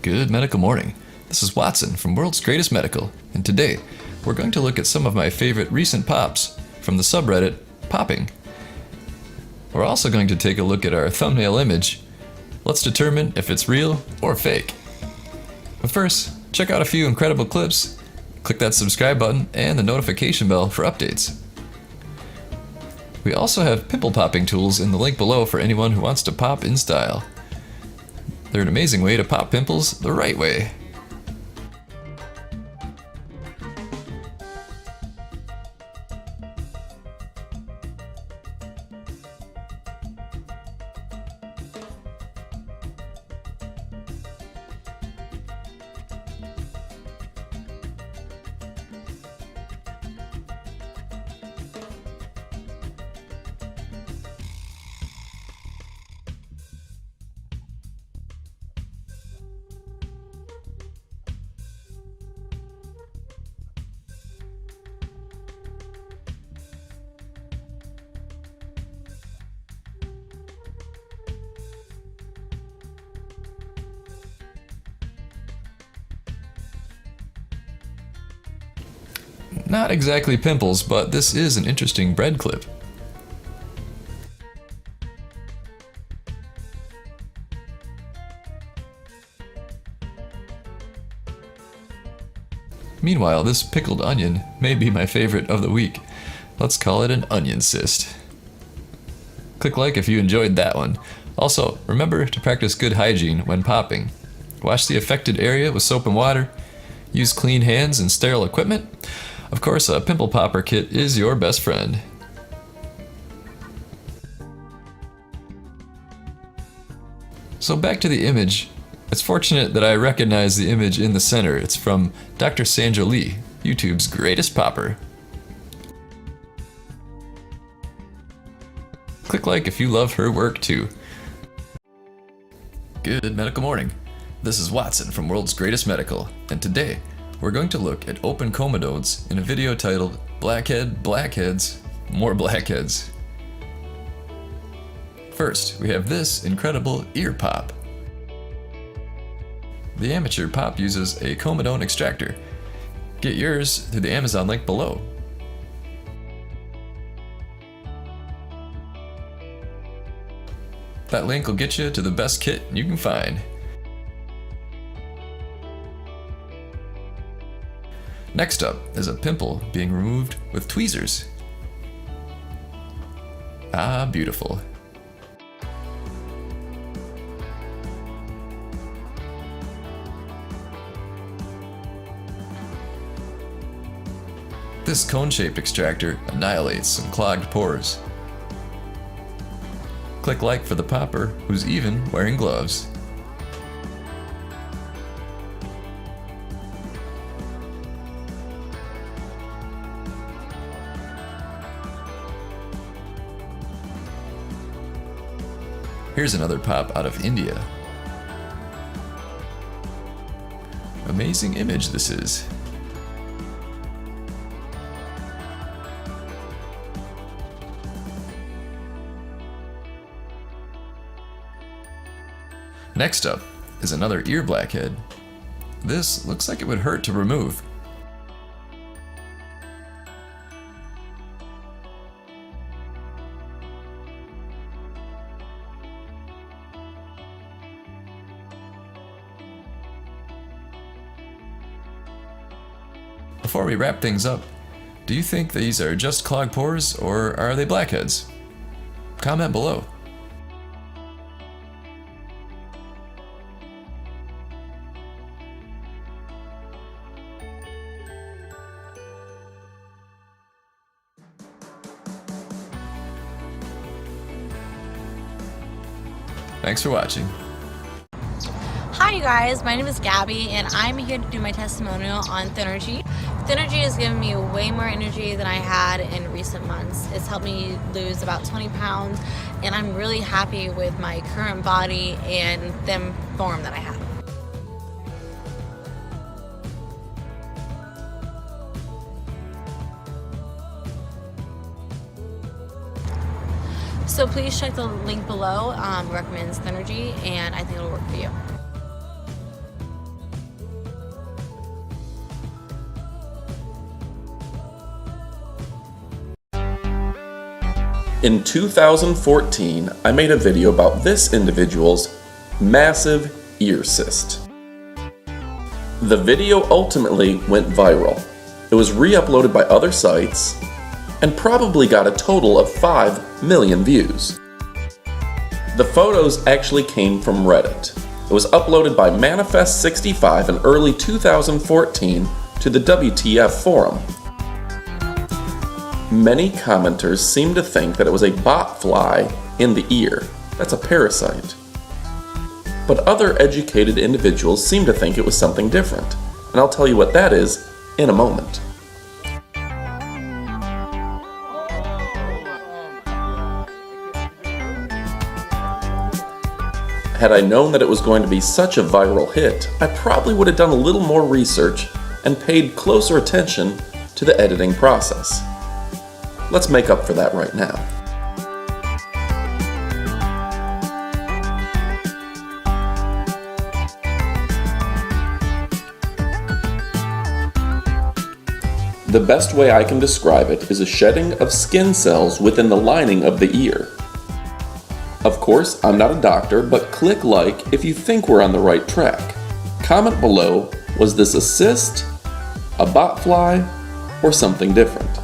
Good medical morning. This is Watson from World's Greatest Medical, and today we're going to look at some of my favorite recent pops from the subreddit Popping. We're also going to take a look at our thumbnail image. Let's determine if it's real or fake. But first, check out a few incredible clips, click that subscribe button and the notification bell for updates. We also have pimple popping tools in the link below for anyone who wants to pop in style. They're an amazing way to pop pimples the right way. Not exactly pimples, but this is an interesting bread clip. Meanwhile, this pickled onion may be my favorite of the week. Let's call it an onion cyst. Click like if you enjoyed that one. Also, remember to practice good hygiene when popping. Wash the affected area with soap and water. Use clean hands and sterile equipment. Of course, a pimple popper kit is your best friend. So back to the image. It's fortunate that I recognize the image in the center. It's from Dr. Sandra Lee, YouTube's greatest popper. Click like if you love her work too. Good medical morning. This is Watson from World's Greatest Medical, and today we're going to look at open comedones in a video titled Blackheads, More Blackheads. First, we have this incredible ear pop. The amateur pop uses a comedone extractor. Get yours through the Amazon link below. That link will get you to the best kit you can find. Next up is a pimple being removed with tweezers. Ah, beautiful. This cone-shaped extractor annihilates some clogged pores. Click like for the popper who's even wearing gloves. Here's another pop out of India. Amazing image this is. Next up is another ear blackhead. This looks like it would hurt to remove. Before we wrap things up, do you think these are just clogged pores or are they blackheads? Comment below. Thanks for watching. Hi you guys, my name is Gabby and I'm here to do my testimonial on Thinergy. Thinergy has given me way more energy than I had in recent months. It's helped me lose about 20 pounds and I'm really happy with my current body and thin form that I have. So please check the link below. Recommends Thinergy, and I think it'll work for you. In 2014, I made a video about this individual's massive ear cyst. The video ultimately went viral. It was re-uploaded by other sites and probably got a total of 5 million views. The photos actually came from Reddit. It was uploaded by Manifest65 in early 2014 to the WTF forum. Many commenters seem to think that it was a botfly in the ear. That's a parasite. But other educated individuals seem to think it was something different, and I'll tell you what that is in a moment. Had I known that it was going to be such a viral hit, I probably would have done a little more research and paid closer attention to the editing process. Let's make up for that right now. The best way I can describe it is a shedding of skin cells within the lining of the ear. Of course, I'm not a doctor, but click like if you think we're on the right track. Comment below, was this a cyst, a botfly, or something different?